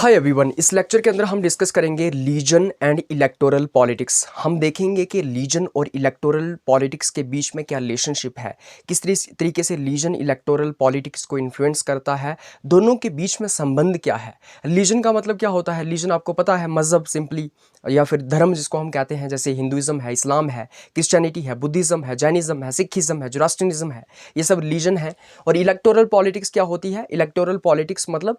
Hi everyone, इस lecture के अंदर हम डिस्कस करेंगे रीजन एंड इलेक्टोरल पॉलिटिक्स। हम देखेंगे कि रीजन और इलेक्टोरल पॉलिटिक्स के बीच में क्या रिलेशनशिप है, किस तरीके से रीजन इलेक्टोरल पॉलिटिक्स को इन्फ्लुएंस करता है, दोनों के बीच में संबंध क्या है। रिलीजन का मतलब क्या होता है? रिलीजन आपको पता है, मज़हब सिंपली, या फिर धर्म जिसको हम कहते हैं, जैसे हिंदुइज्म है, इस्लाम है, क्रिश्चियनिटी है, बुद्धिज़्म है, जैनिज़्म है, सिखिज़्म है, जोरास्ट्रियनिज़्म है, ये सब रिलीजन है। और इलेक्टोरल पॉलिटिक्स क्या होती है? इलेक्टोरल पॉलिटिक्स मतलब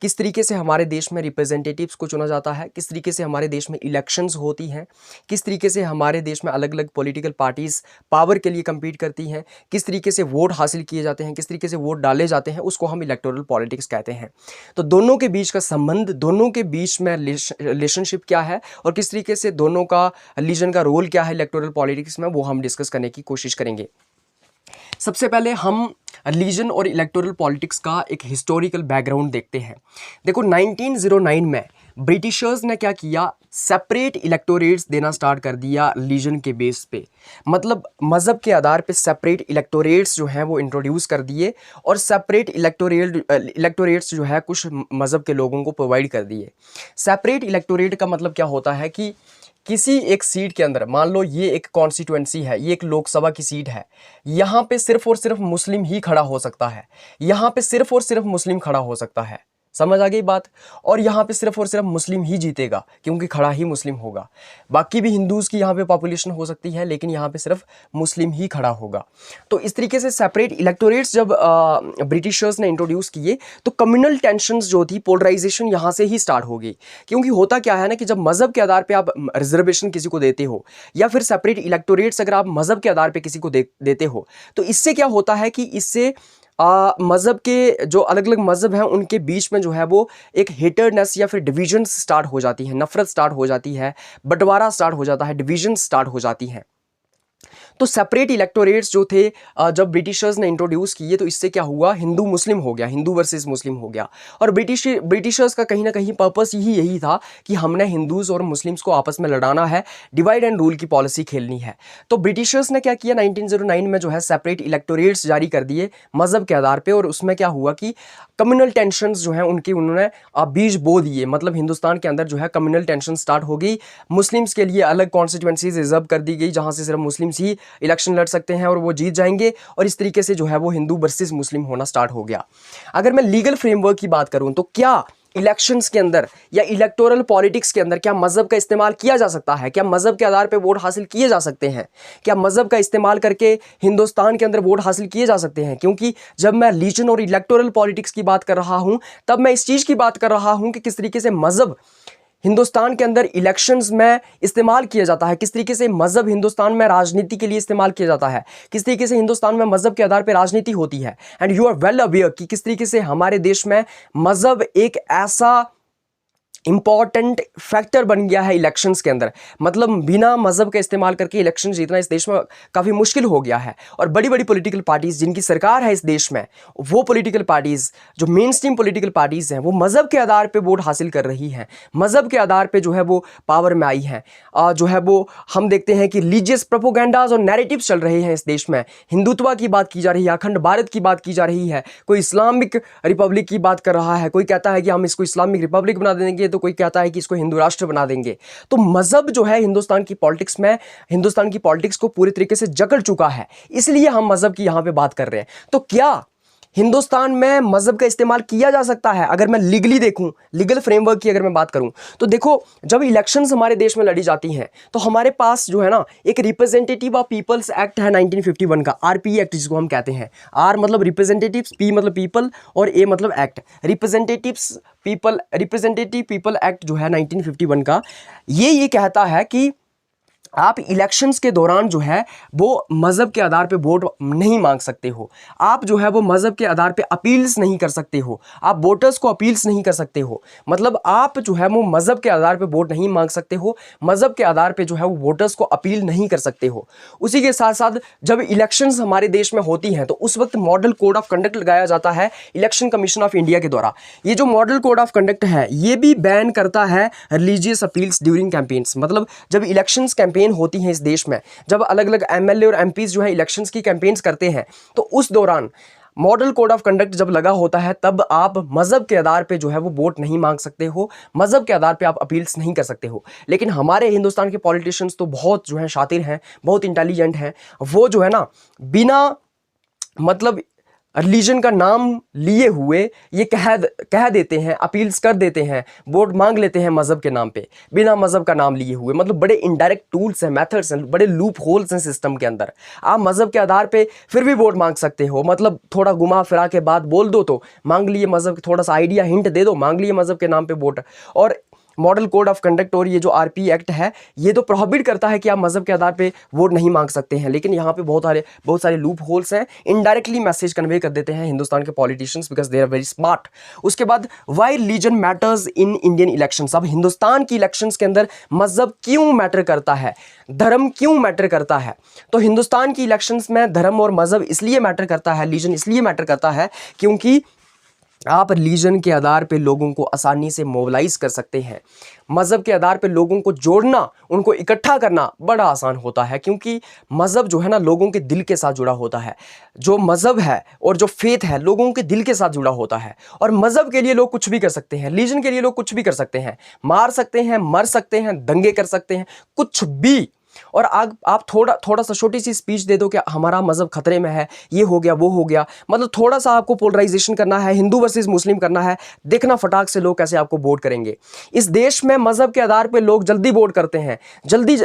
किस तरीके से हमारे देश में रिप्रेजेंटेटिव्स को चुना जाता है, किस तरीके से हमारे देश में इलेक्शंस होती हैं, किस तरीके से हमारे देश में अलग अलग पॉलिटिकल पार्टीज़ पावर के लिए compete करती हैं, किस तरीके से वोट हासिल किए जाते हैं, किस तरीके से वोट डाले जाते हैं, उसको हम इलेक्टोरल पॉलिटिक्स कहते हैं। तो दोनों के बीच का संबंध, दोनों के बीच में रिलेशनशिप क्या है और किस तरीके से दोनों का रिलीजन का रोल क्या है इलेक्टोरल पॉलिटिक्स में, वो हम डिस्कस करने की कोशिश करेंगे। सबसे पहले हम रिलीजन और इलेक्टोरल पॉलिटिक्स का एक हिस्टोरिकल बैकग्राउंड देखते हैं। देखो 1909 में ब्रिटिशर्स ने क्या किया, सेपरेट इलेक्टोरेट्स देना स्टार्ट कर दिया रिलीजन के बेस पे। मतलब मज़हब के आधार पे सेपरेट इलेक्टोरेट्स जो हैं वो इंट्रोड्यूस कर दिए और सेपरेट इलेक्टोरेट्स जो है कुछ मज़हब के लोगों को प्रोवाइड कर दिए। सेपरेट इलेक्टोरेट का मतलब क्या होता है कि किसी एक सीट के अंदर, मान लो ये एक कॉन्स्टिट्यूएंसी है, ये एक लोकसभा की सीट है, यहाँ पे सिर्फ और सिर्फ मुस्लिम ही खड़ा हो सकता है, यहाँ पे सिर्फ और सिर्फ मुस्लिम खड़ा हो सकता है। समझ आ गई बात? और यहाँ पे सिर्फ और सिर्फ मुस्लिम ही जीतेगा क्योंकि खड़ा ही मुस्लिम होगा। बाकी भी हिंदूज़ की यहाँ पे पॉपुलेशन हो सकती है, लेकिन यहाँ पे सिर्फ मुस्लिम ही खड़ा होगा। तो इस तरीके से सेपरेट इलेक्टोरेट्स जब ब्रिटिशर्स ने इंट्रोड्यूस किए तो कम्युनल टेंशंस जो थी, पोलराइजेशन यहाँ से ही स्टार्ट हो गई। क्योंकि होता क्या है ना कि जब मज़हब के आधार पर आप रिजर्वेशन किसी को देते हो या फिर सेपरेट इलेक्टोरेट्स अगर आप मज़हब के आधार पर किसी को देते हो, तो इससे क्या होता है कि इससे मज़हब के जो अलग अलग मज़हब हैं उनके बीच में जो है वो एक हेटरनेस या फिर डिवीजन स्टार्ट हो जाती है, नफरत स्टार्ट हो जाती है, बंटवारा स्टार्ट हो जाता है, डिवीजन स्टार्ट हो जाती हैं। तो सेपरेट इलेक्टोरेट्स जो थे जब ब्रिटिशर्स ने इंट्रोड्यूस किए तो इससे क्या हुआ, हिंदू मुस्लिम हो गया, हिंदू वर्सेस मुस्लिम हो गया। और ब्रिटिशर्स का कहीं ना कहीं पर्पस यही था कि हमने हिंदूज और मुस्लिम्स को आपस में लड़ाना है, डिवाइड एंड रूल की पॉलिसी खेलनी है। तो ब्रिटिशर्स ने क्या किया, 1909 में जो है सेपरेट इलेक्टोरेट्स जारी कर दिए मज़हब के आधार पर। और उसमें क्या हुआ कि कम्युनल टेंशंस जो हैं उनकी उन्होंने बीज बो दिए। मतलब हिंदुस्तान के अंदर जो है कम्युनल टेंशन स्टार्ट हो गई। मुस्लिम्स के लिए अलग कॉन्स्टिट्यूएंसीज रिजर्व कर दी गई जहाँ से सिर्फ मुस्लिम्स ही इलेक्शन लड़ सकते हैं और वो जीत जाएंगे। और इस तरीके से जो है वो हिंदू वर्सेस मुस्लिम होना स्टार्ट हो गया। अगर मैं लीगल फ्रेमवर्क की बात करूं तो क्या इलेक्शंस के अंदर या इलेक्टोरल पॉलिटिक्स के अंदर क्या मज़हब का इस्तेमाल किया जा सकता है? क्या मज़हब के आधार पे वोट हासिल किए जा सकते हैं? क्या मज़हब का इस्तेमाल करके हिंदुस्तान के अंदर वोट हासिल किए जा सकते हैं? क्योंकि जब मैं रिलीजन और इलेक्टोरल पॉलिटिक्स की बात कर रहा हूं तब मैं इस चीज़ की बात कर रहा हूं कि किस तरीके से मज़हब हिंदुस्तान के अंदर इलेक्शंस में इस्तेमाल किया जाता है, किस तरीके से मज़हब हिंदुस्तान में राजनीति के लिए इस्तेमाल किया जाता है, किस तरीके से हिंदुस्तान में मज़हब के आधार पर राजनीति होती है। And you are well aware कि किस तरीके से हमारे देश में मज़हब एक ऐसा इंपॉर्टेंट फैक्टर बन गया है इलेक्शंस के अंदर। मतलब बिना मज़हब का इस्तेमाल करके इलेक्शन जीतना इस देश में काफ़ी मुश्किल हो गया है। और बड़ी बड़ी पॉलिटिकल पार्टीज़ जिनकी सरकार है इस देश में, वो पॉलिटिकल पार्टीज़ जो मेन स्ट्रीम पॉलिटिकल पार्टीज़ हैं, वो मज़हब के आधार पे वोट हासिल कर रही हैं, मज़हब के आधार पे जो है वो पावर में आई हैं। जो है वो हम देखते हैं कि रिलीजियस प्रोपोगेंडाज और नैरेटिव्स चल रहे हैं इस देश में। हिंदुत्व की बात की जा रही है, अखंड भारत की बात की जा रही है, कोई इस्लामिक रिपब्लिक की बात कर रहा है, कोई कहता है कि हम इसको इस्लामिक रिपब्लिक बना देंगे, तो कोई कहता है कि इसको हिंदू राष्ट्र बना देंगे। तो मज़हब जो है हिंदुस्तान की पॉलिटिक्स में, हिंदुस्तान की पॉलिटिक्स को पूरी तरीके से जकड़ चुका है, इसलिए हम मज़हब की यहां पे बात कर रहे हैं। तो क्या हिंदुस्तान में मज़हब का इस्तेमाल किया जा सकता है? अगर मैं लीगली देखूं, लीगल फ्रेमवर्क की अगर मैं बात करूं, तो देखो जब इलेक्शंस हमारे देश में लड़ी जाती हैं तो हमारे पास जो है ना एक रिप्रेजेंटेटिव ऑफ पीपल्स एक्ट है 1951 का, आरपी एक्ट जिसको हम कहते हैं। आर मतलब रिप्रेजेंटेटिव्स, पी मतलब पीपल और ए मतलब एक्ट। रिप्रेजेंटेटिव पीपल एक्ट जो है 1951 का, ये कहता है कि आप इलेक्शंस के दौरान जो है वो मज़हब के आधार पे वोट नहीं मांग सकते हो। आप जो है वो मज़हब के आधार पे अपील्स नहीं कर सकते हो, आप वोटर्स को अपील्स नहीं कर सकते हो। मतलब आप जो है वो मज़हब के आधार पे वोट नहीं मांग सकते हो, मज़हब के आधार पे जो है वो वोटर्स को अपील नहीं कर सकते हो। उसी के साथ साथ जब इलेक्शंस हमारे देश में होती हैं तो उस वक्त मॉडल कोड ऑफ कंडक्ट लगाया जाता है इलेक्शन कमीशन ऑफ इंडिया के द्वारा। ये जो मॉडल कोड ऑफ कंडक्ट है ये भी बैन करता है रिलीजियस अपील्स ड्यूरिंग कैंपेन्स। मतलब जब इलेक्शंस कैंपेन होती हैं इस देश में, जब अलग अलग एमएलए और एमपीज जो है इलेक्शंस की कैंपेन्स करते हैं, तो उस दौरान मॉडल कोड ऑफ कंडक्ट जब लगा होता है तब आप मज़हब के आधार पे जो है वो वोट नहीं मांग सकते हो, मज़हब के आधार पे आप अपील्स नहीं कर सकते हो। लेकिन हमारे हिंदुस्तान के पॉलिटिशियंस तो बहुत जो है शातिर हैं, बहुत इंटेलिजेंट हैं। वो जो है ना बिना मतलब रिलीजन का नाम लिए हुए ये कह देते हैं, अपील्स कर देते हैं, वोट मांग लेते हैं मज़हब के नाम पे, बिना मज़हब का नाम लिए हुए। मतलब बड़े इनडायरेक्ट टूल्स हैं, मेथड्स हैं, बड़े लूप होल्स हैं सिस्टम के अंदर। आप मज़हब के आधार पे फिर भी वोट मांग सकते हो, मतलब थोड़ा घुमा फिरा के बात बोल दो तो मांग लिए मज़हब, थोड़ा सा आइडिया हिंट दे दो, मांग लिए मज़हब के नाम पे वोट। और मॉडल कोड ऑफ कंडक्ट और ये जो आरपी एक्ट है ये तो प्रोहिबिट करता है कि आप मज़हब के आधार पे वोट नहीं मांग सकते हैं। लेकिन यहाँ पे बहुत सारे लूप होल्स हैं, इनडायरेक्टली मैसेज कन्वे कर देते हैं हिंदुस्तान के politicians because they are very smart. उसके बाद why religion matters in Indian elections. अब हिंदुस्तान की इलेक्शंस के अंदर मज़हब क्यों मैटर करता है, धर्म क्यों मैटर करता है? तो हिंदुस्तान की इलेक्शंस में धर्म और मज़हब इसलिए मैटर करता है, रिलीजन इसलिए मैटर करता है क्योंकि आप रिलीजन के आधार पे लोगों को आसानी से मोबिलाइज कर सकते हैं। मज़हब के आधार पे लोगों को जोड़ना, उनको इकट्ठा करना बड़ा आसान होता है क्योंकि मज़हब जो है ना लोगों के दिल के साथ जुड़ा होता है। जो मज़हब है और जो फेथ है लोगों के दिल के साथ जुड़ा होता है। और मज़हब के लिए लोग कुछ भी कर सकते हैं, रिलीजन के लिए लोग कुछ भी कर सकते हैं, मार सकते हैं, मर सकते हैं, दंगे कर सकते हैं, कुछ भी। और आप थोड़ा सा छोटी सी स्पीच दे दो कि हमारा मज़हब खतरे में है, ये हो गया वो हो गया, मतलब थोड़ा सा आपको पोलराइजेशन करना है, हिंदू वर्सेस मुस्लिम करना है, देखना फटाक से लोग कैसे आपको वोट करेंगे। इस देश में मज़हब के आधार पे लोग जल्दी वोट करते हैं, जल्दी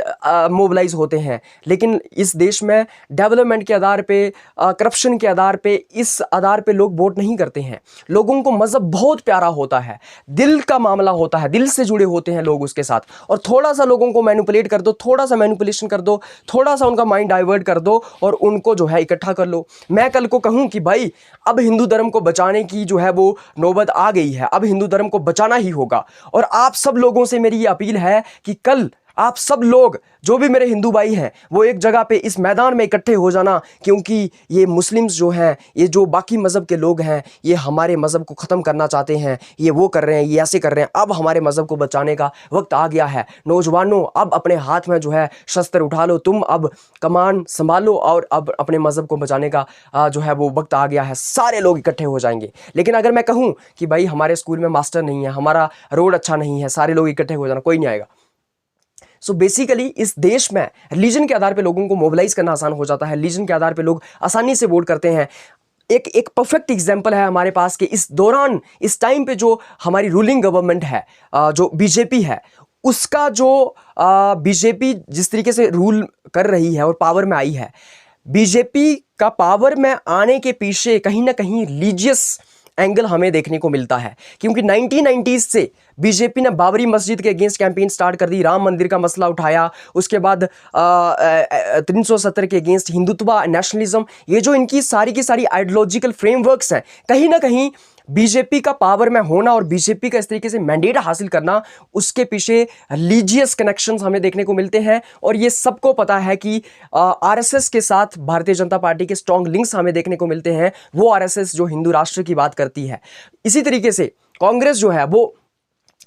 मोबिलाइज होते हैं। लेकिन इस देश में डेवलपमेंट के आधार पे, करप्शन के आधार पे, इस आधार पे लोग वोट नहीं करते हैं। लोगों को मज़हब बहुत प्यारा होता है, दिल का मामला होता है, दिल से जुड़े होते हैं लोग उसके साथ। और थोड़ा सा लोगों को मैनिपुलेट कर दो, थोड़ा सा मैनिपुलेशन कर दो, थोड़ा सा उनका माइंड डाइवर्ट कर दो और उनको जो है इकट्ठा कर लो। मैं कल को कहूं कि भाई अब हिंदू धर्म को बचाने की जो है वो नौबत आ गई है, अब हिंदू धर्म को बचाना ही होगा। और आप सब लोगों से मेरी ये अपील है कि कल आप सब लोग जो भी मेरे हिंदू भाई हैं वो एक जगह पे इस मैदान में इकट्ठे हो जाना, क्योंकि ये मुस्लिम्स जो हैं, ये जो बाकी मज़हब के लोग हैं, ये हमारे मज़हब को ख़त्म करना चाहते हैं, ये वो कर रहे हैं, ये ऐसे कर रहे हैं। अब हमारे मज़हब को बचाने का वक्त आ गया है। नौजवानों अब अपने हाथ में जो है शस्त्र उठा लो, तुम अब कमान संभालो और अब अपने मज़हब को बचाने का जो है वो वक्त आ गया है। सारे लोग इकट्ठे हो जाएंगे। लेकिन अगर मैं कहूँ कि भाई हमारे स्कूल में मास्टर नहीं है, हमारा रोड अच्छा नहीं है, सारे लोग इकट्ठे हो जाना, कोई नहीं आएगा। सो बेसिकली इस देश में रिलीजन के आधार पे लोगों को मोबिलाइज करना आसान हो जाता है, रिलीजन के आधार पे लोग आसानी से वोट करते हैं। एक परफेक्ट एग्जांपल है हमारे पास कि इस दौरान, इस टाइम पे जो हमारी रूलिंग गवर्नमेंट है, जो बीजेपी है, उसका जो बीजेपी जिस तरीके से रूल कर रही है और पावर में आई है, बीजेपी का पावर में आने के पीछे कहीं ना कहीं रिलीजियस एंगल हमें देखने को मिलता है। क्योंकि 1990s से बीजेपी ने बाबरी मस्जिद के अगेंस्ट कैंपेन स्टार्ट कर दी, राम मंदिर का मसला उठाया, उसके बाद 370 के अगेंस्ट हिंदुत्व, नेशनलिज्म, ये जो इनकी सारी की सारी आइडियोलॉजिकल फ्रेमवर्क्स हैं, कहीं ना कहीं बीजेपी का पावर में होना और बीजेपी का इस तरीके से मैंडेट हासिल करना, उसके पीछे रिलीजियस कनेक्शंस हमें देखने को मिलते हैं। और ये सबको पता है कि आरएसएस के साथ भारतीय जनता पार्टी के स्ट्रॉन्ग लिंक्स हमें देखने को मिलते हैं। वो आरएसएस जो हिंदू राष्ट्र की बात करती है। इसी तरीके से कांग्रेस जो है वो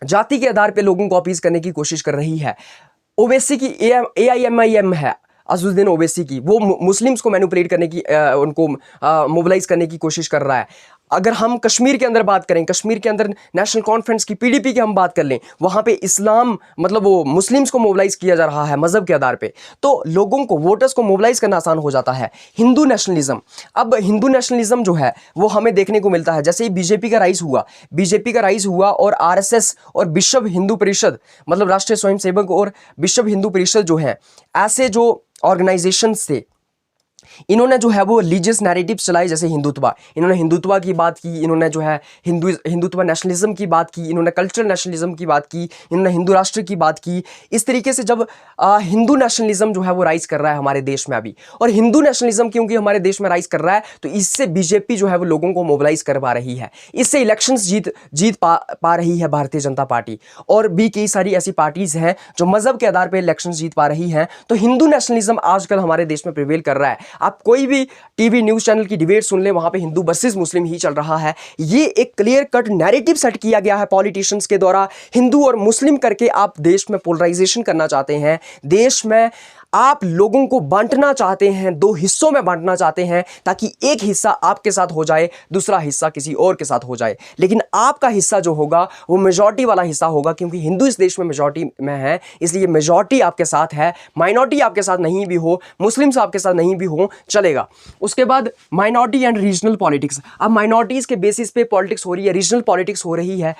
जाति के आधार पर लोगों को अपीज करने की कोशिश कर रही है। ओवैसी की AIMIM है, अज़ुद्दीन ओवैसी की, वो मुस्लिम्स को मैनिपुलेट करने की, उनको मोबिलाइज करने की कोशिश कर रहा है। अगर हम कश्मीर के अंदर बात करें, कश्मीर के अंदर नेशनल कॉन्फ्रेंस की, PDP की हम बात कर लें, वहाँ पे इस्लाम मतलब वो मुस्लिम्स को मोबिलाइज किया जा रहा है मज़हब के आधार पे, तो लोगों को, वोटर्स को मोबिलाइज करना आसान हो जाता है। हिंदू नेशनलिज्म, अब हिंदू नेशनलिज्म जो है वो हमें देखने को मिलता है। जैसे ही बीजेपी का राइज हुआ और RSS और विश्व हिंदू परिषद, मतलब राष्ट्रीय स्वयंसेवक और विश्व हिंदू परिषद जो है, ऐसे जो ऑर्गेनाइजेशंस थे, इन्होंने जो है वो रिलीजियस नैरेटिव्स चलाए। जैसे हिंदुत्व, इन्होंने हिंदुत्व की बात की, इन्होंने जो है हिंदुत्व नेशनलिज्म की बात की, इन्होंने कल्चरल नेशनलिज्म की बात की, इन्होंने हिंदू राष्ट्र की बात की। इस तरीके से जब हिंदू नेशनलिज्म जो है वो राइज कर रहा है हमारे देश में अभी, और हिंदू नेशनलिज्म क्योंकि हमारे देश में राइज कर रहा है, तो इससे बीजेपी जो है वो लोगों को मोबिलाइज कर पा रही है, इससे इलेक्शंस जीत पा रही है भारतीय जनता पार्टी। और भी कई सारी ऐसी पार्टीज हैं जो मजहब के आधार पर इलेक्शन जीत पा रही हैं। तो हिंदू नेशनलिज्म आजकल हमारे देश में प्रिवेल कर रहा है। आप कोई भी टीवी न्यूज़ चैनल की डिबेट सुन ले, वहां पे हिंदू वर्सेस मुस्लिम ही चल रहा है। ये एक क्लियर कट नैरेटिव सेट किया गया है पॉलिटिशियंस के द्वारा। हिंदू और मुस्लिम करके आप देश में पोलराइजेशन करना चाहते हैं, देश में आप लोगों को बांटना चाहते हैं, दो हिस्सों में बांटना चाहते हैं, ताकि एक हिस्सा आपके साथ हो जाए, दूसरा हिस्सा किसी और के साथ हो जाए। लेकिन आपका हिस्सा जो होगा वो मेजॉरिटी वाला हिस्सा होगा, क्योंकि हिंदू इस देश में मेजॉरिटी में है, इसलिए मेजॉरिटी आपके साथ है। माइनॉरिटी आपके साथ नहीं भी हो, मुस्लिम्स आपके साथ नहीं भी हो, चलेगा। उसके बाद माइनॉरिटी एंड रीजनल पॉलिटिक्स। अब माइनॉरिटीज के बेसिस पे पॉलिटिक्स हो रही है, रीजनल पॉलिटिक्स हो रही है।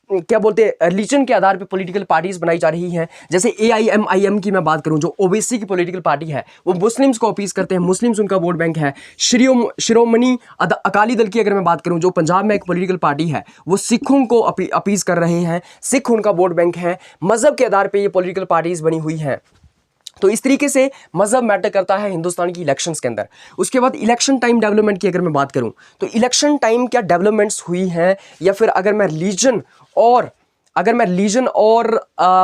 क्या बोलते हैं, रिलीजन के आधार पे पॉलिटिकल पार्टीज बनाई जा रही हैं। जैसे AIMIM की मैं बात करूं, जो ओबीसी की पॉलिटिकल पार्टी है, वो मुस्लिम्स को अपीज करते हैं, मुस्लिम्स उनका वोट बैंक है। शिरोमणि अकाली दल की अगर मैं बात करूं, जो पंजाब में एक पॉलिटिकल पार्टी है, वो सिखों को अपीज कर रहे हैं, सिख उनका वोट बैंक है। मजहब के आधार पर ये पॉलिटिकल पार्टीज बनी हुई हैं। तो इस तरीके से मजहब मैटर करता है हिंदुस्तान की इलेक्शंस के अंदर। उसके बाद इलेक्शन टाइम डेवलपमेंट की अगर मैं बात करूं, तो इलेक्शन टाइम क्या डेवलपमेंट्स हुई हैं, या फिर अगर मैं रीजन और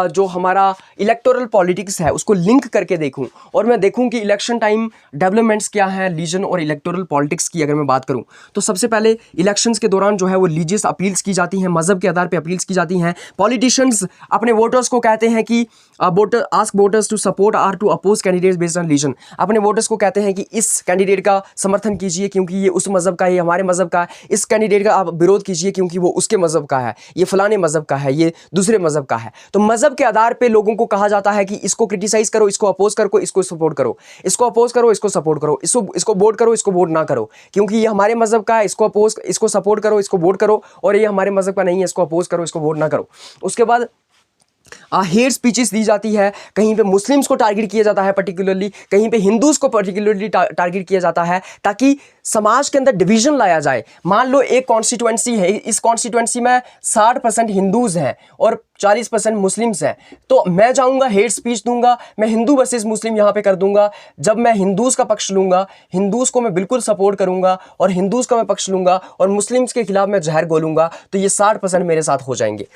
जो हमारा इलेक्टोरल पॉलिटिक्स है उसको लिंक करके देखूं, और मैं देखूं कि इलेक्शन टाइम डेवलपमेंट्स क्या हैं रीजन और इलेक्टोरल पॉलिटिक्स की अगर मैं बात करूं, तो सबसे पहले इलेक्शंस के दौरान जो है वो रिलीजियस अपील्स की जाती हैं, मजहब के आधार पे अपील्स की जाती हैं। पॉलिटिशियंस अपने वोटर्स को कहते हैं कि ask voters to support or to oppose candidates based on religion. अपने वोटर्स को कहते हैं कि इस कैंडिडेट का समर्थन कीजिए क्योंकि ये उस मजहब का है, ये हमारे मजहब का है। इस कैंडिडेट का आप विरोध कीजिए क्योंकि वो उसके मजहब का है, ये फलाने मजहब का है, ये दूसरे मजहब का है। तो मजहब के आधार पे लोगों को कहा जाता है कि इसको क्रिटिसाइज करो, इसको अपोज करो, इसको सपोर्ट करो, इसको अपोज करो, इसको सपोर्ट करो, इसको वोट करो, इसको वोट ना करो, क्योंकि ये हमारे मजहब का है, इसको अपोज, इसको सपोर्ट करो, इसको वोट करो, और ये हमारे मजहब का नहीं है, इसको अपोज करो, इसको वोट ना करो। उसके बाद हेट स्पीचेस दी जाती है, कहीं पे मुस्लिम्स को टारगेट किया जाता है पर्टिकुलरली, कहीं पे हिंदूज को पर्टिकुलरली टारगेट किया जाता है, ताकि समाज के अंदर डिवीजन लाया जाए। मान लो एक कॉन्स्टिट्यूएंसी है, इस कॉन्स्टिट्यूएंसी में 60% हिंदूज हैं और 40% मुस्लिम्स हैं, तो मैं जाऊंगा हेट स्पीच दूंगा, मैं हिंदू वर्सेस मुस्लिम यहां पे कर दूंगा। जब मैं हिंदूज का पक्ष लूंगा, हिंदूज को मैं बिल्कुल सपोर्ट करूंगा और हिंदूज का मैं पक्ष लूंगा और मुस्लिम्स के खिलाफ मैं जहर घोलूंगा, तो ये 60% मेरे साथ हो जाएंगे,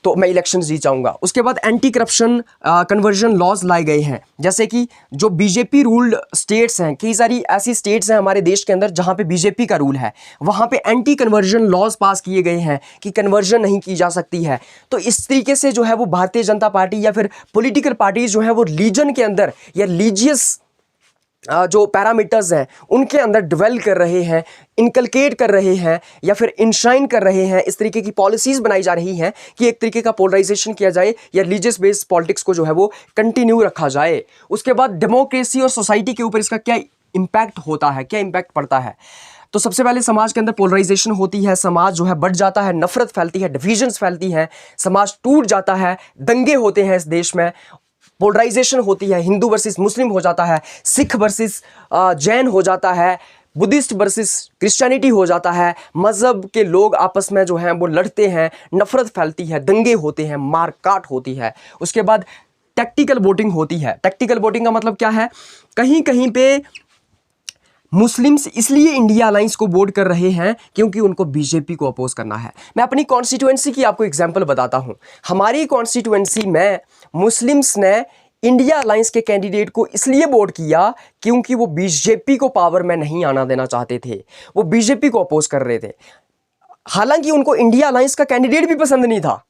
तो मैं इलेक्शन जीत जाऊंगा। उसके बाद एंटी करप्शन कन्वर्जन लॉज लाए गए हैं, जैसे कि जो बीजेपी रूल्ड स्टेट्स हैं, कई सारी ऐसी स्टेट्स हैं हमारे देश के अंदर जहां पे बीजेपी का रूल है, वहां पे एंटी कन्वर्जन लॉज पास किए गए हैं कि कन्वर्जन नहीं की जा सकती है। तो इस तरीके से जो है वो भारतीय जनता पार्टी या फिर पॉलिटिकल पार्टीज जो है वो रीजन के अंदर या रिलीजियस जो पैरामीटर्स हैं उनके अंदर डिवेल कर रहे हैं, इनकलकेट कर रहे हैं या फिर इंश्राइन कर रहे हैं। इस तरीके की पॉलिसीज बनाई जा रही हैं कि एक तरीके का पोलराइजेशन किया जाए या रिलीजियस बेस्ड पॉलिटिक्स को जो है वो कंटिन्यू रखा जाए। उसके बाद डेमोक्रेसी और सोसाइटी के ऊपर इसका क्या इम्पैक्ट होता है, क्या इम्पैक्ट पड़ता है। तो सबसे पहले समाज के अंदर पोलराइजेशन होती है, समाज जो है बढ़ जाता है, नफरत फैलती है, डिविजन्स फैलती हैं, समाज टूट जाता है, दंगे होते हैं इस देश में, पोलराइजेशन होती है, हिंदू वर्सेस मुस्लिम हो जाता है, सिख वर्सेस जैन हो जाता है, बुद्धिस्ट वर्सेस क्रिश्चियनिटी हो जाता है, मजहब के लोग आपस में जो हैं वो लड़ते हैं, नफरत फैलती है, दंगे होते हैं, मारकाट होती है। उसके बाद टैक्टिकल वोटिंग होती है। टैक्टिकल वोटिंग का मतलब क्या है, कहीं कहीं पे मुस्लिम्स इसलिए इंडिया अलायंस को वोट कर रहे हैं क्योंकि उनको बीजेपी को अपोज करना है। मैं अपनी कॉन्स्टिट्यूएंसी की आपको एग्जांपल बताता हूं। हमारी कॉन्स्टिट्यूएंसी में मुस्लिम्स ने इंडिया अलायंस के कैंडिडेट को इसलिए वोट किया क्योंकि वो बीजेपी को पावर में नहीं आना देना चाहते थे, वो बीजेपी को अपोज कर रहे थे। हालांकि उनको इंडिया अलायंस का कैंडिडेट भी पसंद नहीं था।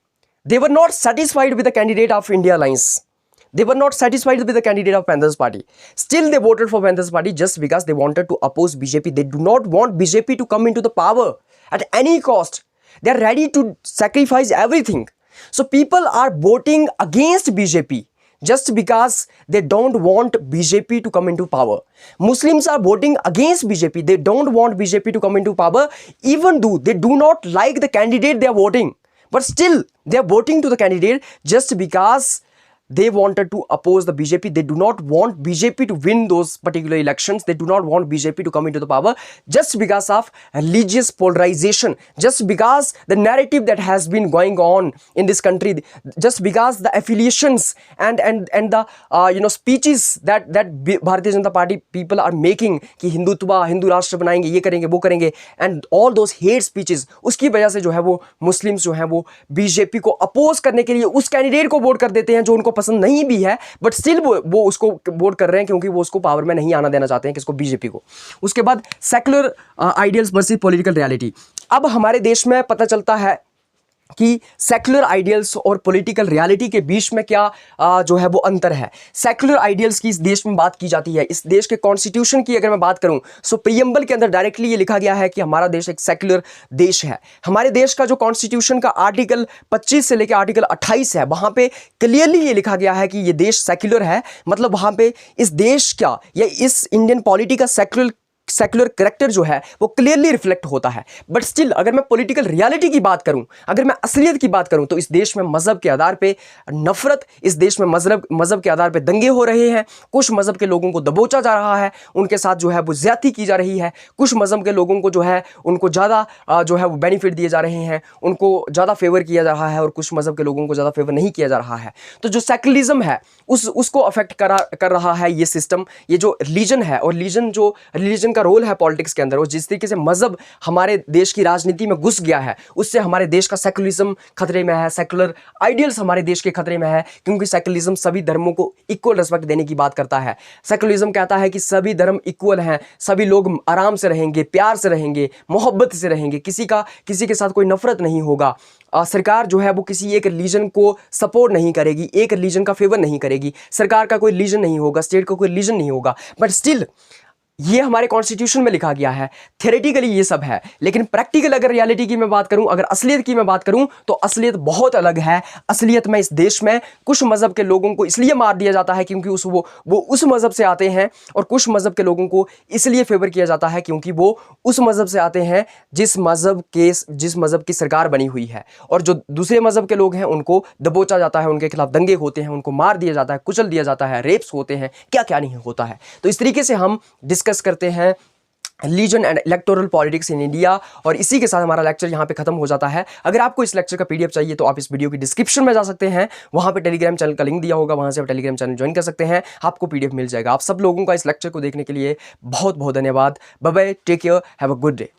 They were not satisfied with the candidate of India alliance. They were not satisfied with the candidate of Panthers Party. Still, they voted for Panthers Party just because they wanted to oppose BJP. They do not want BJP to come into the power at any cost. They are ready to sacrifice everything. So people are voting against BJP just because they don't want BJP to come into power. Muslims are voting against BJP. They don't want BJP to come into power, even though they do not like the candidate they are voting. But still, they are voting to the candidate just because they wanted to oppose the BJP. They do not want BJP to win those particular elections. They do not want BJP to come into the power just because of religious polarization, just because the narrative that has been going on in this country, just because the affiliations and the speeches that Bharatiya Janata Party people are making कि हिंदुत्व, हिंदू राष्ट्र बनाएंगे, ये करेंगे, वो करेंगे, and all those hate speeches, उसकी वजह से जो है वो मुस्लिम्स जो है वो बीजेपी को अपोज करने के लिए उस कैंडिडेट को वोट कर देते हैं जो उनको पसंद नहीं भी है, बट स्टिल वो उसको वोट कर रहे हैं क्योंकि वो उसको पावर में नहीं आना देना चाहते हैं, किसको, बीजेपी को। उसके बाद secular ideals versus political reality. अब हमारे देश में पता चलता है कि सेक्युलर आइडियल्स और पॉलिटिकल रियलिटी के बीच में क्या जो है वो अंतर है। सेक्युलर आइडियल्स की इस देश में बात की जाती है। इस देश के कॉन्स्टिट्यूशन की अगर मैं बात करूं सो प्रीएम्बल के अंदर डायरेक्टली ये लिखा गया है कि हमारा देश एक सेक्युलर देश है। हमारे देश का जो कॉन्स्टिट्यूशन का आर्टिकल 25 से लेकर आर्टिकल 28 है, वहां पे क्लियरली ये लिखा गया है कि ये देश सेक्युलर है। मतलब वहां पे इस देश का या इस इंडियन पॉलिटी का सेक्युलर कैरेक्टर जो है वो क्लियरली रिफ्लेक्ट होता है। बट स्टिल अगर मैं पॉलिटिकल रियलिटी की बात करूं, अगर मैं असलियत की बात करूं, तो इस देश में मजहब के आधार पे नफरत, इस देश में मजहब के आधार पे दंगे हो रहे हैं। कुछ मजहब के लोगों को दबोचा जा रहा है, उनके साथ जो है वो ज्यादती की जा रही है। कुछ मजहब के लोगों को जो है उनको ज़्यादा जो है वो बेनिफिट दिए जा रहे हैं, उनको ज़्यादा फेवर किया जा रहा है, और कुछ मजहब के लोगों को ज़्यादा फेवर नहीं किया जा रहा है। तो जो सेक्युलरिज्म है उसको अफेक्ट कर रहा है ये सिस्टम, ये जो रिलीजन है, और रिलीजन का रोल है पॉलिटिक्स के अंदर। और जिस तरीके से मजहब हमारे देश की राजनीति में घुस गया है, उससे हमारे देश का सेक्युलरिज्म खतरे में है, सेक्युलर आइडियल्स हमारे देश के खतरे में है। क्योंकि सेक्युलरिज्म सभी धर्मों को इक्वल रिस्पेक्ट देने की बात करता है। सेक्युलरिज्म कहता है कि सभी धर्म इक्वल हैं, सभी लोग आराम से रहेंगे, प्यार से रहेंगे, मोहब्बत से रहेंगे, किसी के साथ कोई नफरत नहीं होगा। सरकार जो है वो किसी एक रिलीजन को सपोर्ट नहीं करेगी, एक रिलीजन का फेवर नहीं करेगी। सरकार का कोई रिलीजन नहीं होगा, स्टेट का कोई रिलीजन नहीं होगा। बट स्टिल ये हमारे कॉन्स्टिट्यूशन में लिखा गया है। थ्योरेटिकली ये सब है, लेकिन प्रैक्टिकल अगर रियलिटी की मैं बात करूं, अगर असलियत की मैं बात करूं, तो असलियत बहुत अलग है। असलियत में इस देश में कुछ मजहब के लोगों को इसलिए मार दिया जाता है क्योंकि वो उस मजहब से आते हैं, और कुछ मजहब के लोगों को इसलिए फेवर किया जाता है क्योंकि वो उस मजहब से आते हैं जिस मजहब की सरकार बनी हुई है। और जो दूसरे मजहब के लोग हैं उनको दबोचा जाता है, उनके खिलाफ दंगे होते हैं, उनको मार दिया जाता है, कुचल दिया जाता है, रेप्स होते हैं, क्या क्या नहीं होता है। तो इस तरीके से हम डिस्कस करते हैं religion and electoral politics in India. और इसी के साथ हमारा लेक्चर यहाँ पे खत्म हो जाता है। अगर आपको इस लेक्चर का पीडीएफ चाहिए तो आप इस वीडियो की डिस्क्रिप्शन में जा सकते हैं, वहाँ पे टेलीग्राम चैनल का लिंक दिया होगा, वहाँ से आप टेलीग्राम चैनल ज्वाइन कर सकते हैं, आपको पीडीएफ मिल जाएगा। आप सब लोगों का इस लेक्चर को देखने के लिए बहुत बहुत धन्यवाद। Bye bye, take care, have a good day.